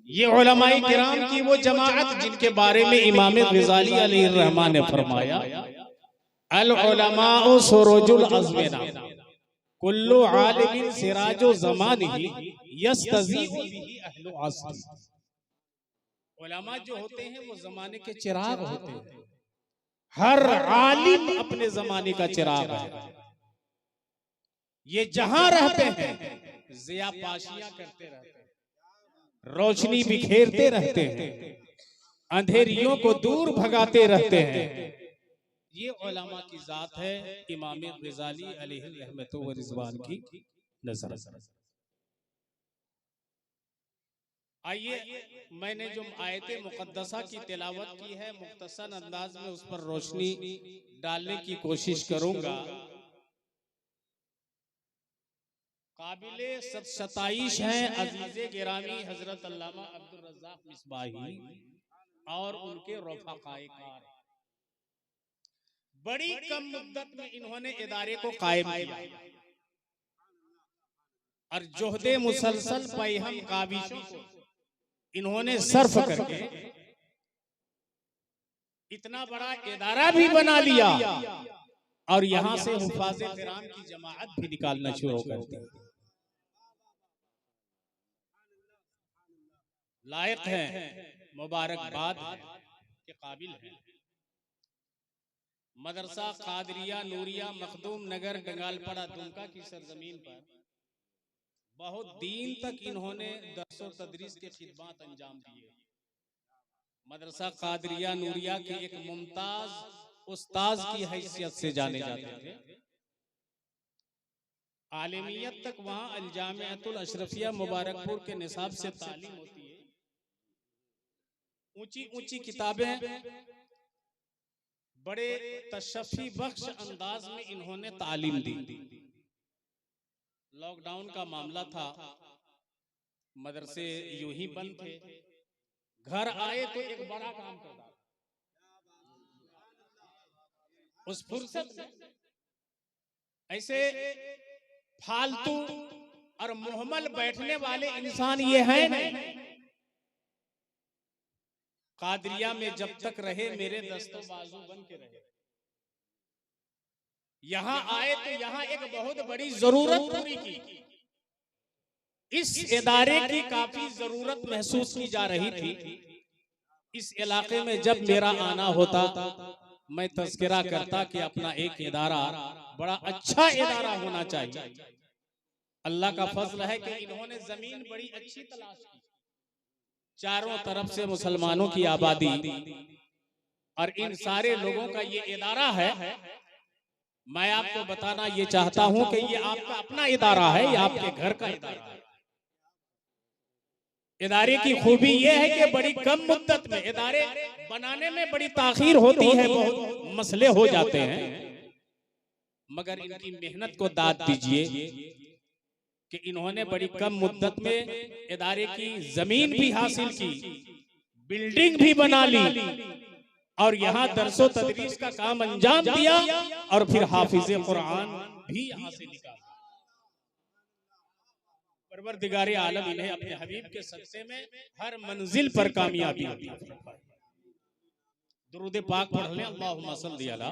ये उलमाए किराम की वो जमाअत जिनके बारे में इमाम ग़ज़ाली अलैहिर्रहमान ने फरमाया, अल उलमाउ सुरुजुल अज़मिना कुल्लु आलिमिन सिराजु ज़मानिही यस्तज़ीउ बिही अहलु अस्री। उलमा जो होते हैं वो जमाने के चिराग होते हैं। हर आलिम अपने जमाने का चिराग है। ये जहां रहते हैं ज़िया पाशियां करते रहते हैं, रोशनी बिखेरते रहते हैं, अंधेरियों को दूर भगाते रहते हैं। ये उलमा की जात है इमाम ग़ज़ाली अलैहि रहमतु व रिज़वान की नज़र। आइए, मैंने जो आयते मुक़द्दसा की तिलावत की है मुख्तसर अंदाज में उस पर रोशनी डालने की कोशिश करूंगा। काबिले सताइश हैं अज़ीज़े गिरामी हजरत अल्लामा अब्दुल रज़्ज़ाक़ मिसबाही और उनके रफ़ाक़ाए कार। बड़ी कम मुद्दत में इन्होंने इदारे को कायम किया और जोहदे मुसलसल पैहम काबिशों को इन्होंने सर्फ करके इतना बड़ा इदारा भी बना लिया और यहां से हुफ़ाज़े किराम की जमाअत भी निकालना शुरू कर दी। लायक है, मुबारकबाद के काबिल है। मदरसा कादरिया नूरिया मखदूम नगर डंगालपड़ा दुमका की सरजमीन पर बहुत दिन तक इन्होंने दर्स और तदरीस के खिदमात अंजाम दिए। मदरसा कादरिया नूरिया के एक मुमताज उस्ताज की हैसियत से जाने जाते थे। आलिमियत तक वहां अल-जामिअतुल अशरफिया मुबारकपुर के निसाब से तालीम होती है। ऊंची ऊंची किताबें बड़े तशफ़ी बख्श अंदाज में इन्होंने तालीम दी। लॉकडाउन का मामला था, मदरसे यूं ही बंद थे। घर आए तो एक बड़ा काम करता। उस फुर्सत में ऐसे फालतू और मुहम्मल बैठने वाले इंसान ये हैं नहीं। कादरिया में जब तक रहे मेरे दस्तों बाजू बन के रहे। यहां आए तो यहां एक बहुत बड़ी जरूरत पूरी की। इस इदारे की काफी जरूरत महसूस की जा रही थी। इस इलाके में जब मेरा आना होता मैं तज़किरा करता कि अपना एक इदारा बड़ा अच्छा इदारा होना चाहिए। अल्लाह का फजल है कि इन्होंने जमीन बड़ी अच्छी तलाश की। चारों तरफ से मुसलमानों की आबादी और इन सारे लोगों का ये इदारा है। मैं आपको बताना ये चाहता हूं कि ये आपका अपना इदारा है, ये आपके घर का इदारा है। इदारे की खूबी ये है कि बड़ी कम मुद्दत में इदारे बनाने में बड़ी ताखीर होती है, बहुत मसले हो जाते हैं, मगर इनकी मेहनत को दाद दीजिए कि इन्होंने बड़ी कम मुद्दत में इदारे की जमीन भी हासिल की, बिल्डिंग भी बना ली और यहाँ दरसो तदरीस का काम अंजाम दिया और फिर हाफिज़े कुरान भी यहाँ से निकाला। परवरदिगारे आलम इन्हें अपने हबीब के सदक़े में हर मंजिल पर कामयाबी अता फरमाए। दुरूद पाक पढ़ लें। अल्लाहुम्मा सल्ली अला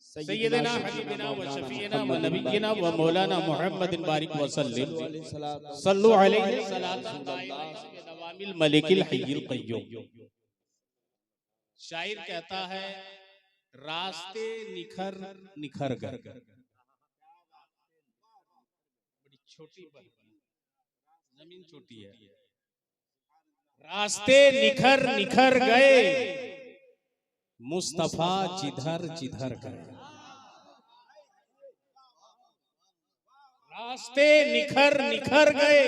सय्यिदना हबीबिना व शफीना व नबिय्यिना व मौलाना मुहम्मदिन बारिक व सल्लिम सल्लु अलैहि सलातन दाइमतन बिदवामिल मलिकिल हय्यिल क़य्यूम। शायर कहता है, रास्ते निखर निखर गए। बड़ी छोटी जमीन छोटी है। रास्ते निखर निखर गए, मुस्तफा जिधर जिधर गए। रास्ते निखर निखर गए,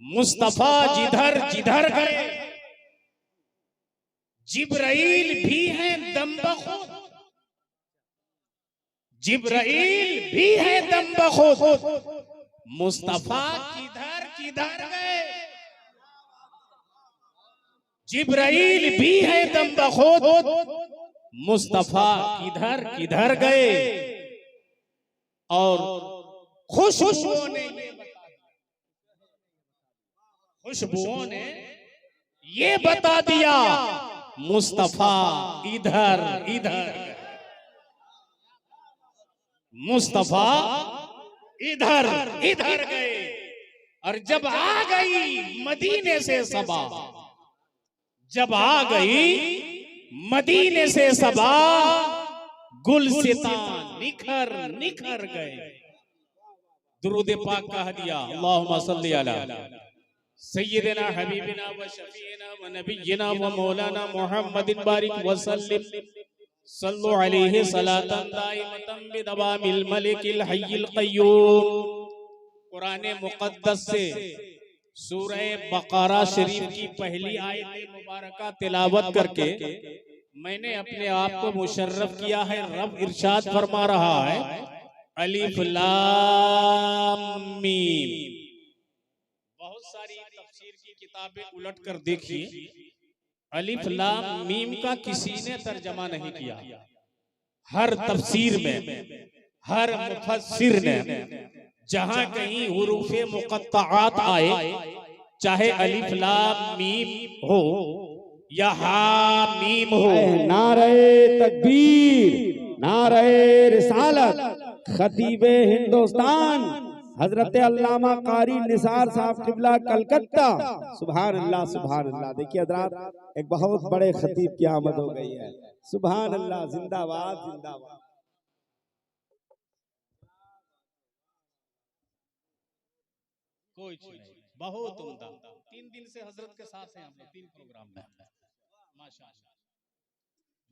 मुस्तफा जिधर जिधर गए। जिब्राइल भी हैं दम बखुद, जिब्राइल भी हैं दम बखुद, मुस्तफा किधर किधर गए। जिब्राइल भी है दम बखुद, मुस्तफा किधर किधर गए। और खुशबुओं ने ये बता दिया, खुशबुओं ने ये बता दिया मुस्तफा इधर इधर, मुस्तफा इधर इधर गए। और जब आ गई मदीने से सबा, जब आ गई मदीने से सबा, गुलसिता निखर निखर गए। दुरूद पाक का हदिया, अल्लाहुम्मा सल्ली अला सय्यिदना हबीबिना व शफीना व नबिय्यिना व मौलाना मुहम्मदिन बारिक व सल्लिम सल्लु अलैहि सलातन दाइमतन बिदवामिल मलिकिल हय्यिल क़य्यूम। कुरान मुक़द्दस से सूरह बक़रा शरीफ की पहली आयत मुबारका तिलावत करके मैंने अपने आप को मुशर्रफ किया है। रब इरशाद फरमा रहा है अलिफ लाम मीम। बहुत सारी तफसीर की किताबें उलट कर देखिए, अलिफ लाम मीम का किसी ने तर्जमा नहीं किया। हर तफसीर में हर मुफस्सिर ने जहां कहीं हुरूफे मुक़त्तआत आए, चाहे अलिफ लाम मीम हो या हा मीम हो, नारे तकबीर, नारे रिसालत, खतीबे हिंदुस्तान हजरत अल्लामा कारी निसार साहब किबला कलकत्ता, सुभान अल्लाह सुभान अल्लाह। देखिए हजरात, एक बहुत बड़े खतीब की आमद हो गई है। सुभान अल्लाह, जिंदाबाद जिंदाबाद। कोई नहीं, बहुत उम्दा। 3 दिन से हजरत के साथ हैं हम लोग, 3 प्रोग्राम में, माशाअल्लाह।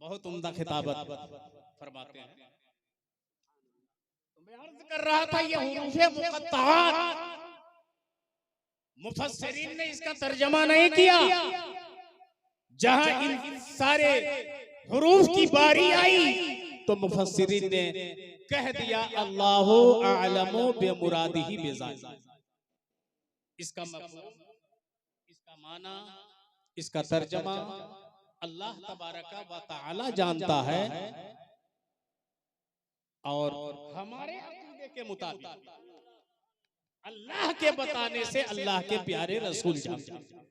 बहुत उम्दा खिताबत फरमाते हैं। तो मैं अर्ज कर रहा था ये हुरूफे मुक़त्तआत, मुफस्सिरीन ने इसका तर्जमा नहीं किया। जहां इन सारे हुरूफ की बारी आई तो मुफस्सिरीन ने कह दिया अल्लाहु अअलमु बिमुरादिही बिज़ातिही। इसका मफ़हूम, इसका माना, इसका तर्जमा अल्लाह तबारका व तआला जानता है। और हमारे अक़ीदे के मुताबिक अल्लाह के बताने से अल्लाह के प्यारे रसूल जानते हैं।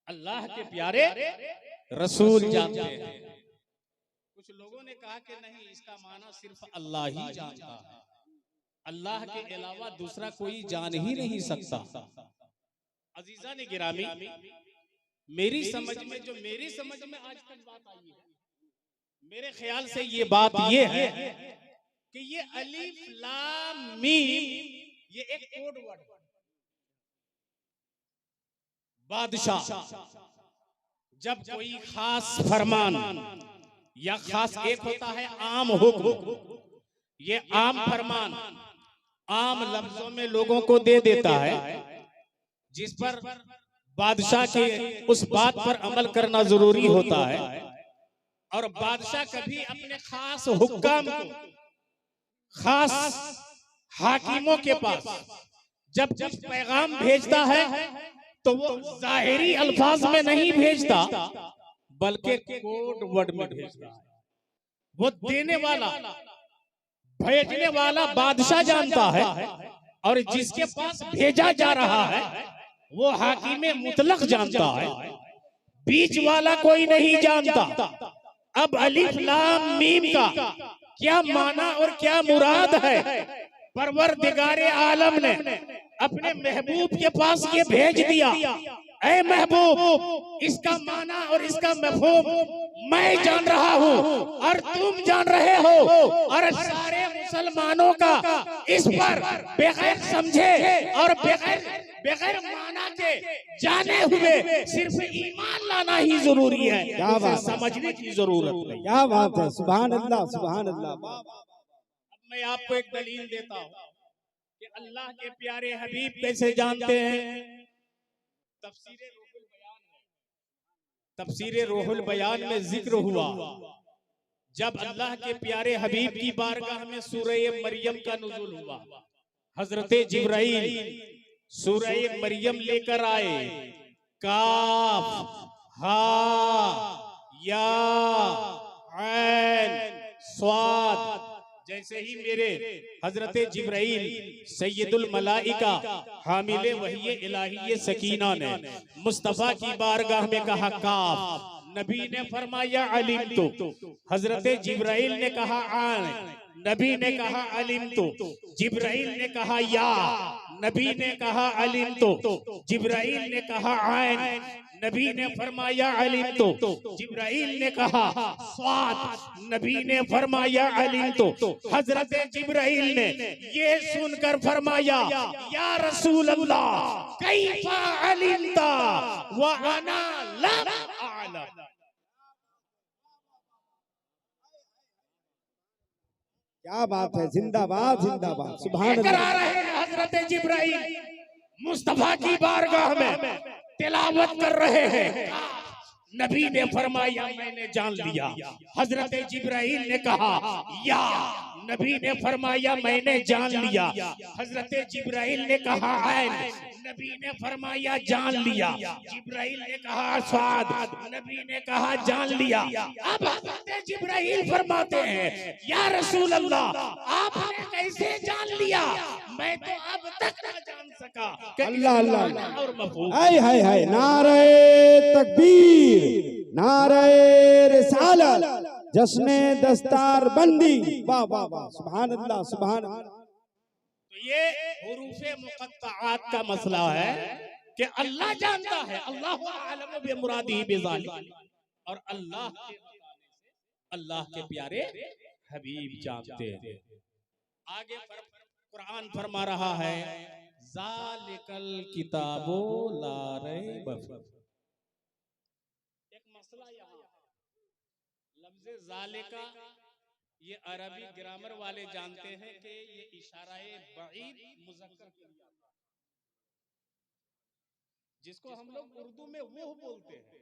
अल्लाह के प्यारे रसूल जानते हैं। कुछ लोगों ने कहा कि नहीं, इसका माना सिर्फ अल्लाह ही जानता है, अल्लाह के अलावा दूसरा कोई जान ही नहीं सकता। अजीजा ने गिरामी, मेरी समझ में, जो मेरी समझ में आज तक बात आई है, मेरे ख्याल से ये बात ये है कि ये अलिफ लाम मीम ये एक कोड वर्ड है। बादशाह जब कोई खास फरमान या खास, एक होता है आम हुक्म, ये आम फरमान आम लफ्जों में लोगों को दे देता है, जिस पर बादशाह के उस बात पर अमल करना जरूरी होता है। और बादशाह कभी अपने खास हुक्काम को, खास हाकिमों के पास जब कुछ पैगाम भेजता है तो वो जाहिरी अल्फाज में नहीं भेजता, बल्कि कोड वर्ड में भेजता है। वो देने वाला, भेजने वाला बादशाह जानता है, और जिसके पास भेजा जा रहा है वो हाकिम मुतलक जानता है, बीच वाला कोई नहीं जानता। अब अलिफ लाम मीम का क्या माना और क्या मुराद है, परवरदिगारे आलम ने अपने महबूब के पास ये भेज दिया। ऐ महबूब, इसका माना और इसका मफ़हूम मैं जान रहा हूँ और तुम जान रहे हो, और सारे मुसलमानों का इस पर बगैर समझे और बगैर माना के जाने हुए सिर्फ ईमान लाना ही जरूरी है, क्या बात, समझने की जरूरत नहीं। क्या बात है, सुभान अल्लाह सुभान अल्लाह। अब मैं आपको एक दलील देता हूँ कि अल्लाह के प्यारे हबीब कैसे जानते हैं। तफसीर रूहुल बयान में जिक्र हुआ, जब अल्लाह के प्यारे हबीब की बारगाह में सूरह मरियम का नुज़ूल हुआ, हजरत जिब्राइल सूरह मरियम लेकर आए। काफ हा या ऐन स्वाद जैसे ही मेरे हजरत जिब्राइल सैयदुल मलाइका हामिले वही इलाही सकीना ने मुस्तफा की बारगाह में कहा काफ, नबी ने फरमाया अलिम तो, हजरत जिब्राइल ने कहा आन, नबी ने कहा अलिम तो, जिब्राइल ने कहा या, नबी ने कहा अलिम तो, जिब्राइल ने कहा आन, नबी ने फरमाया अलिम तो, जिब्राइल ने कहा स्वाद, नबी ने फरमाया अलिम तो। हजरत जिब्राइल ने ये सुनकर फरमाया या रसूल अल्लाह कैफा अलिमता व अना लम अअलम। क्या बात है, जिंदाबाद जिंदाबाद, सुभान करा अल्लाह। रहे हैं हजरत जिब्राइल मुस्तफा की बारगाह में तिलावत कर रहे हैं। नबी ने फरमाया मैंने जान लिया। हजरत जिब्राइल ने कहा या, नबी ने फरमाया मैंने जान लिया। हजरत जिब्राइल ने कहा ऐन, नबी ने फरमाया जान लिया। जिब्राइल ने कहा स्वाद, नबी ने कहा जान लिया। अब हजरत जिब्राइल फरमाते हैं या रसूल अल्लाह आपने कैसे जान लिया, मैं तो अब तक ना जान सका। अल्लाह अल्लाह अल्लाह। और मफहूम हाय हाय हाय, नारे तकबीर, नारे रिसालत, जश्ने दस्तार बंदी, वाह वाह वाह, सुभान अल्लाह सुभान अल्लाह। तो ये हुरूफे मुक़त्तआत का मसला है कि अल्लाह जानता है, अल्लाहु आलम बिमुरादिही बिज़ालिक, और अल्लाह के बताने से अल्लाह के प्यारे हबीब जानते हैं। आगे कुरान फरमा रहा है ज़ालिकल किताबो ला रैब फीह। एक मसला यहाँ, लफ्ज़ ज़ालिका ये अरबी ग्रामर वाले जानते हैं कि ये इशाराए बईद मुज़क्कर के लिए आता है, जिसको हम लोग उर्दू में वो बोलते हैं,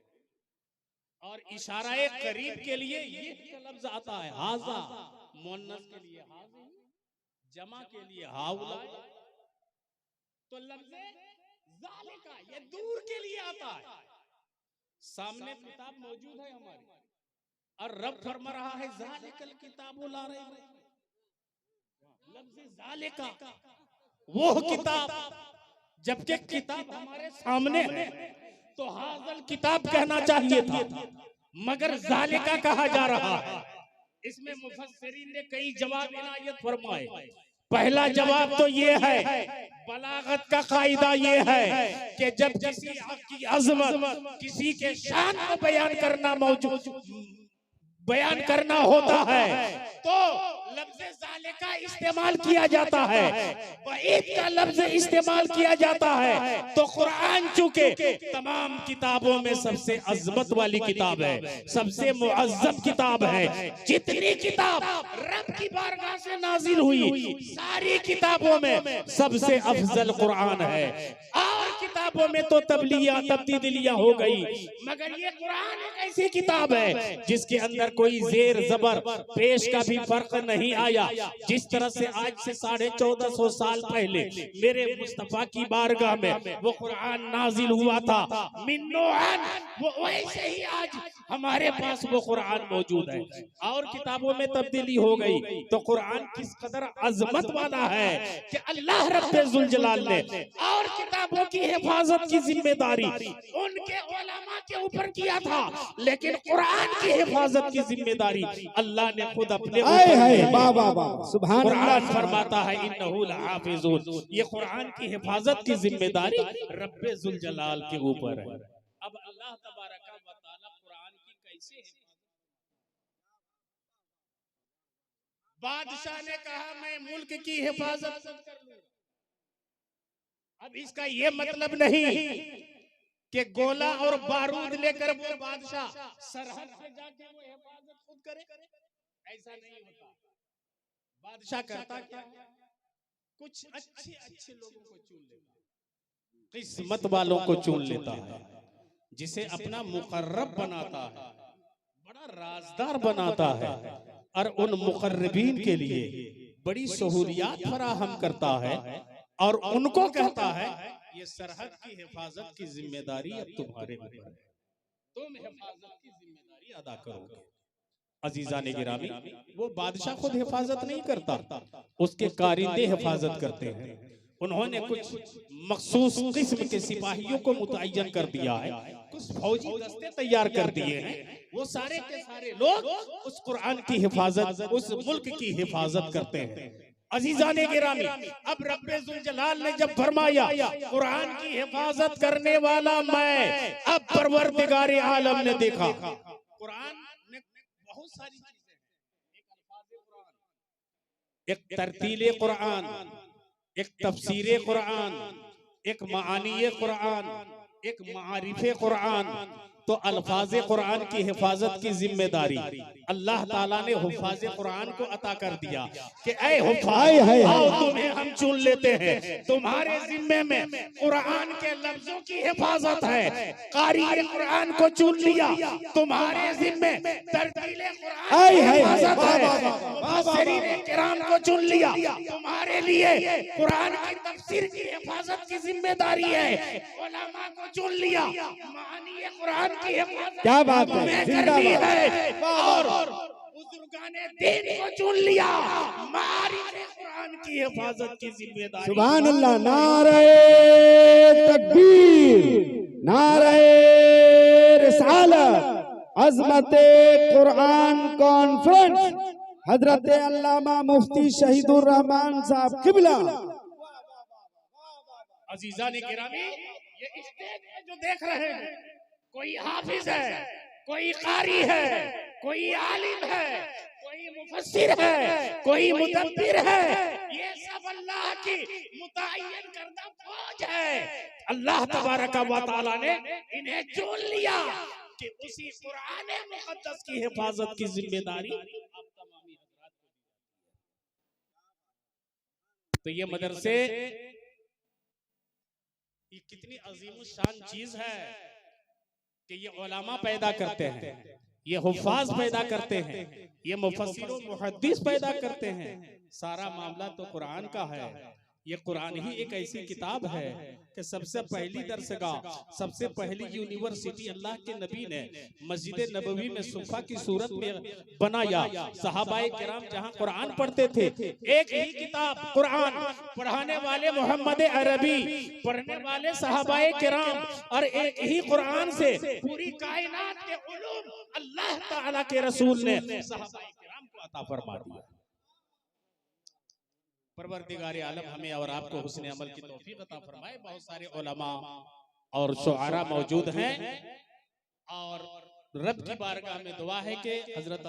और इशाराए करीब के लिए ये लफ्ज आता है हाजा, मुअन्नस के लिए हाजी, जमा के लिए हाउला। तो लफ्ज ज़ालिका ये दूर के लिए आता है। सामने किताब मौजूद है हमारी, और रब फरमा रहा है ज़ालिकल किताबु ला रैब फीह। लफ्ज़ ज़ालिका वो किताब, जबकि किताब हमारे सामने है तो हाज़ल किताब कहना चाहिए था, मगर ज़ालिका कहा जा रहा है। इसमें मुफस्सिरीन ने कई जवाब इनायत फरमाए। पहला जवाब तो ये है, बलागत का कायदा ये है कि जब किसी की अज़मत, किसी के शान को बयान करना होता है तो लफ्ज़ ज़ालिका इस्तेमाल किया जाता है, वईद का लफ्ज़ इस्तेमाल किया जाता है। तो कुरान चूंकि तमाम किताबों में सबसे अज़मत वाली किताब है, सबसे मुअज़्ज़म किताब है, जितनी किताब रब की बारगाह से नाजिल हुई सारी किताबों में सबसे अफजल कुरान है। और किताबों में तो तब्दीलियां हो गई, मगर ये कुरान एक ऐसी किताब है जिसके अंदर कोई जेर जबर पेश का भी फर्क नहीं आया। जिस तरह से आज से 1450 साल पहले मेरे मुस्तफा की बारगाह में वो कुरान नाजिल हुआ था मिन्नोअन, वो वैसे ही आज हमारे पास वो कुरान मौजूद है। और किताबों में तब्दीली हो गई तो कुरान किस कदर अजमत वाला है कि अल्लाह रब्बुल जलाल ने और किताबों की हिफाजत की जिम्मेदारी उनके उलमा के ऊपर किया था, लेकिन कुरान की हिफाजत की जिम्मेदारी अल्लाह ने खुद अपने कुरान फरमाता है इन्नहु लहाफिज़ून, ये कुरान की हिफाजत की जिम्मेदारी रब्बुल जलाल के ऊपर है। अब अल्लाह तबारक व तआला कुरान की कैसे, बादशाह ने कहा मैं मुल्क की हिफाजत कर लूं। अब इसका ये मतलब नहीं कि गोला और बारूद लेकर वो बादशाह सरहद से जाके वो हिफाजत खुद करे, ऐसा नहीं होता। बादशाह करता क्या, कुछ अच्छे अच्छे लोगों को चुन लेता है, किस्मत वालों को चुन लेता है, जिसे अपना मुकर्रब बनाता है, बड़ा राजदार बनाता है, और उन मुकर्रबीन के लिए बड़ी सहूलियात फराहम करता है, और उनको कहता है ये सरहद की हिफाजत की जिम्मेदारी अब तुम्हारे ऊपर है, तुम हिफाजत की जिम्मेदारी अदा करोगे। अजीजा ने गिरामी, वो बादशाह खुद हिफाजत नहीं करता, उसके कारिंदे हिफाजत करते हैं। उन्होंने कुछ मखसूस किस्म के सिपाहियों को मुतय्यन कर दिया है, कुछ फौजी दस्ते तैयार कर दिए हैं। वो सारे के सारे लोग उस कुरान की हिफाजत, उस मुल्क की हिफाजत करते हैं। अजीजा ने गिरामी, अब रब्बे जुल जलाल ने जब फरमाया कुरान की हिफाजत करने वाला मैं, अब परवरदिगारे आलम ने देखा कुरान में बहुत सारी चीजें हैं, एक अल्फाज़े कुरान, एक तरतीले कुरान, एक तफसीरे कुरान, एक मानी कुरान, एक मारिफे कुरान। तो अल्फाज़े कुरान की हिफाजत की जिम्मेदारी अल्लाह ताला ने हुफ़ाज़े कुरान को अता कर दिया कि ऐ हुफ़ाज़, आओ तुम्हें हम चुन लेते हैं, तुम्हारे जिम्मे में कुरान के लफ्जों की हिफाजत है। कारी कुरान को चुन लिया, तुम्हारे जिम्मे तरतीले कुरान की हिफाजत है। मुफस्सिरीने किराम को चुन लिया, तुम्हारे लिए कुरान की तफसीर की हिफाजत की जिम्मेदारी है। उलमा को चुन लिया, मानी कुरान की हिफाजत क्या बात है करनी है, और बुजुर्गाने दीन को चुन लिया, मारिफे कुरान की हिफाजत की जिम्मेदारी। सुभान अल्लाह। नारे तकबीर, नारे रिसालत, अज़मते कुरान कॉन्फ्रेंस, हजरत अल्लामा मुफ्ती शहीदुर रहमान साहब किबला। अजीजा ने गिरामी, ये स्टेज में जो देख रहे हैं, कोई हाफिज है, कोई कारी है, कोई आलिम है, कोई मुफस्सिर है, कोई मुदब्बिर है, ये सब अल्लाह की मुतय्यन करदा फौज है। अल्लाह तबारक व तआला ने इन्हें चुन लिया कि उसी कुरान मुक़द्दस की हिफाजत की जिम्मेदारी आप तमामी हज़रात को दी। तो ये मदरसे, ये कितनी अजीम शान चीज है कि ये उलमा पैदा करते हैं, ये हुफ़ाज़ पैदा करते हैं, ये मुफस्सिर और मुहद्दिस पैदा करते हैं। सारा मामला तो कुरान का है। ये कुरान ही एक ऐसी किताब है कि सबसे पहली दरसगाह, सबसे पहली यूनिवर्सिटी अल्लाह के नबी ने मस्जिद नबवी में सुफ़ा की सूरत में बनाया। सहाबाए किराम जहाँ कुरान पढ़ते थे, एक ही किताब कुरान, पढ़ाने वाले मोहम्मद अरबी, पढ़ने वाले सहाबाए किराम, और एक ही कुरान से पूरी कायनात के उलूम अल्लाह ताला के रसूल ने सहाबाए किराम को अता फरमा दिया। परवरदिगारे आलम हमें और आपको हुस्न अमल की तौफीक अता फरमाए। बहुत सारे उलमा और शुआरा मौजूद हैं, और रब की बारगाह में दुआ है कि हजरत